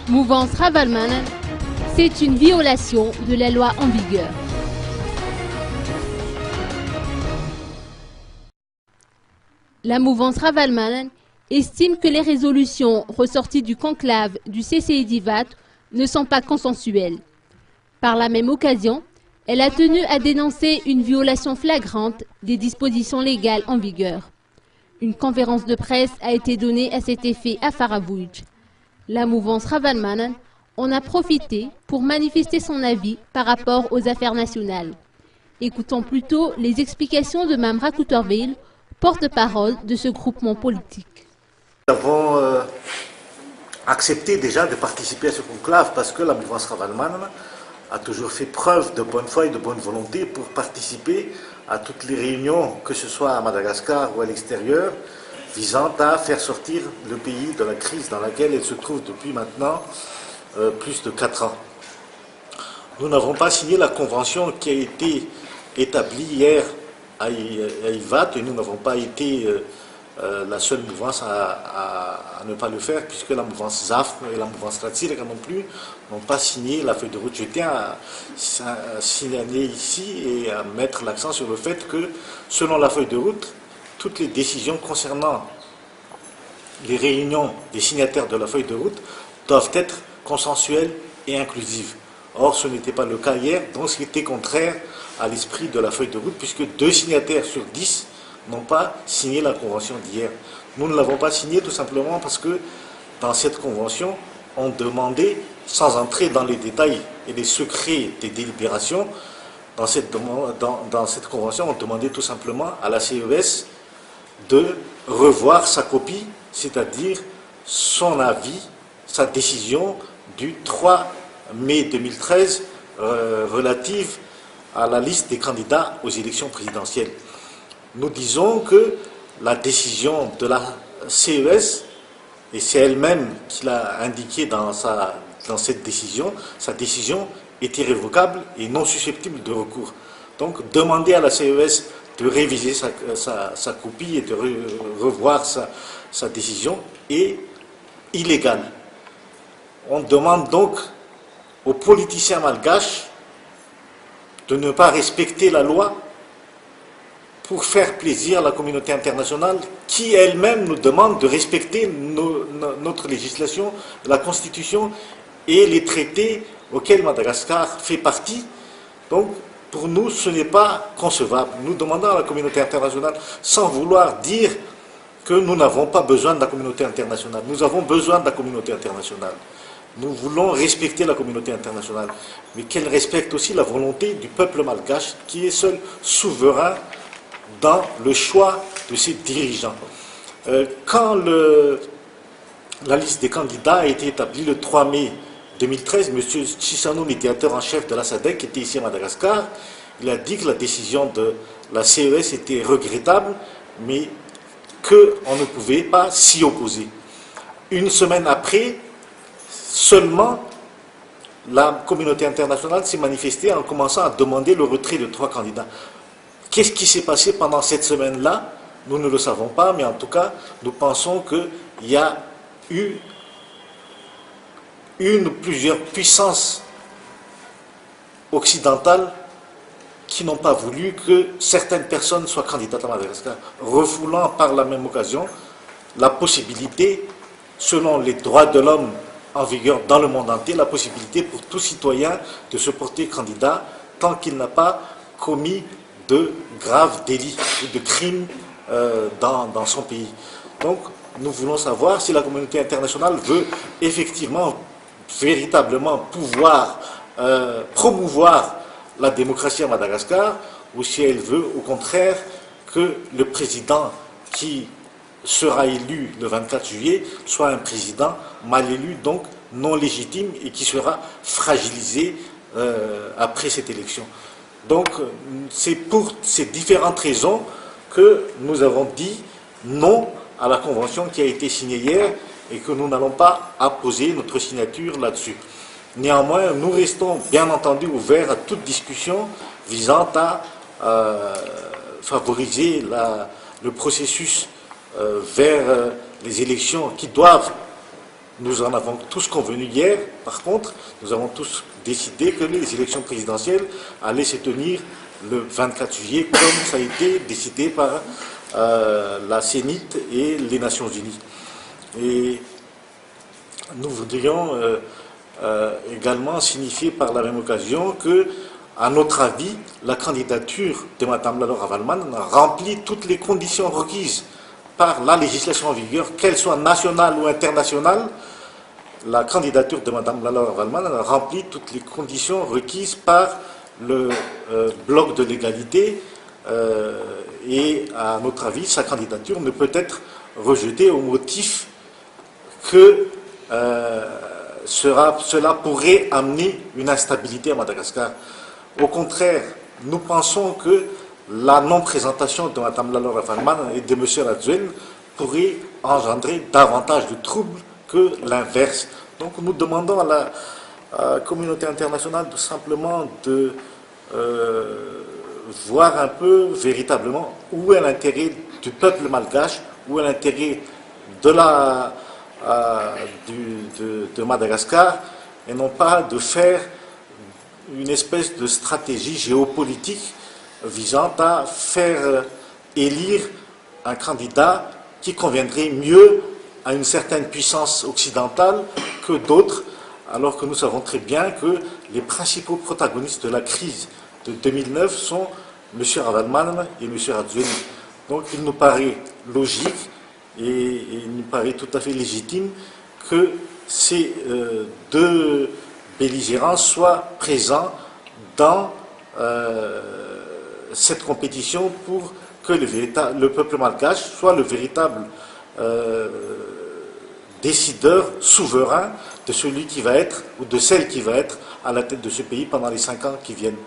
Mouvance Ravalmanan, c'est une violation de la loi en vigueur. La mouvance Ravalmanan estime que les résolutions ressorties du conclave du CCIDIVAT ne sont pas consensuelles. Par la même occasion, elle a tenu à dénoncer une violation flagrante des dispositions légales en vigueur. Une conférence de presse a été donnée à cet effet à Faravouj. La mouvance Ravalmanan en a profité pour manifester son avis par rapport aux affaires nationales. Écoutons plutôt les explications de Mme Rakouterville, porte-parole de ce groupement politique. Nous avons accepté déjà de participer à ce conclave parce que la mouvance Ravalmanan a toujours fait preuve de bonne foi et de bonne volonté pour participer à toutes les réunions, que ce soit à Madagascar ou à l'extérieur, visant à faire sortir le pays de la crise dans laquelle il se trouve depuis maintenant plus de 4 ans. Nous n'avons pas signé la convention qui a été établie hier à IVAT et nous n'avons pas été la seule mouvance à ne pas le faire, puisque la mouvance ZAF et la mouvance Ratsireka non plus n'ont pas signé la feuille de route. Je tiens à signaler ici et à mettre l'accent sur le fait que, selon la feuille de route, toutes les décisions concernant les réunions des signataires de la feuille de route doivent être consensuelles et inclusives. Or, ce n'était pas le cas hier, donc c'était contraire à l'esprit de la feuille de route, puisque 2 signataires sur 10 n'ont pas signé la convention d'hier. Nous ne l'avons pas signée tout simplement parce que dans cette convention, on demandait, sans entrer dans les détails et les secrets des délibérations, dans cette convention, on demandait tout simplement à la CES de revoir sa copie, c'est-à-dire son avis, sa décision du 3 mai 2013 relative à la liste des candidats aux élections présidentielles. Nous disons que la décision de la CES, et c'est elle-même qui l'a indiqué dans cette décision, sa décision est irrévocable et non susceptible de recours. Donc demander à la CES de réviser sa copie et de revoir sa décision est illégal. On demande donc aux politiciens malgaches de ne pas respecter la loi pour faire plaisir à la communauté internationale qui elle-même nous demande de respecter notre législation, la Constitution et les traités auxquels Madagascar fait partie. Donc, pour nous, ce n'est pas concevable. Nous demandons à la communauté internationale, sans vouloir dire que nous n'avons pas besoin de la communauté internationale. Nous avons besoin de la communauté internationale. Nous voulons respecter la communauté internationale, mais qu'elle respecte aussi la volonté du peuple malgache qui est seul souverain dans le choix de ses dirigeants. Quand la liste des candidats a été établie le 3 mai 2013, M. Chissano, médiateur en chef de la SADC, qui était ici à Madagascar, il a dit que la décision de la CES était regrettable, mais qu'on ne pouvait pas s'y opposer. Une semaine après, seulement, la communauté internationale s'est manifestée en commençant à demander le retrait de 3 candidats. Qu'est-ce qui s'est passé pendant cette semaine-là? Nous ne le savons pas, mais en tout cas, nous pensons qu'il y a eu une ou plusieurs puissances occidentales qui n'ont pas voulu que certaines personnes soient candidates à Madagascar, refoulant par la même occasion la possibilité, selon les droits de l'homme en vigueur dans le monde entier, la possibilité pour tout citoyen de se porter candidat tant qu'il n'a pas commis de graves délits ou de crimes dans son pays. Donc, nous voulons savoir si la communauté internationale veut effectivement, véritablement pouvoir promouvoir la démocratie à Madagascar ou si elle veut au contraire que le président qui sera élu le 24 juillet soit un président mal élu, donc non légitime et qui sera fragilisé après cette élection. Donc c'est pour ces différentes raisons que nous avons dit non à la convention qui a été signée hier et que nous n'allons pas apposer notre signature là-dessus. Néanmoins, nous restons bien entendu ouverts à toute discussion visant à favoriser le processus vers les élections qui doivent Nous en avons tous convenu hier, par contre, nous avons tous décidé que les élections présidentielles allaient se tenir le 24 juillet, comme ça a été décidé par la CENIT et les Nations Unies. Et nous voudrions également signifier par la même occasion que, à notre avis, la candidature de Mme Lalor Avalman remplit toutes les conditions requises par la législation en vigueur, qu'elle soit nationale ou internationale. La candidature de Mme Lalor Avalman remplit toutes les conditions requises par le bloc de l'égalité et, à notre avis, sa candidature ne peut être rejetée au motif que cela pourrait amener une instabilité à Madagascar. Au contraire, nous pensons que la non-présentation de Mme Lalor Avalman et de M. Radzuel pourrait engendrer davantage de troubles que l'inverse. Donc nous demandons à la communauté internationale tout simplement de voir un peu véritablement où est l'intérêt du peuple malgache, où est l'intérêt de Madagascar, et non pas de faire une espèce de stratégie géopolitique visant à faire élire un candidat qui conviendrait mieux à une certaine puissance occidentale que d'autres, alors que nous savons très bien que les principaux protagonistes de la crise de 2009 sont M. Avalman et M. Radzuel. Donc il nous paraît logique et il nous paraît tout à fait légitime que ces deux belligérants soient présents dans cette compétition pour que le peuple malgache soit le véritable décideur souverain de celui qui va être ou de celle qui va être à la tête de ce pays pendant les 5 ans qui viennent.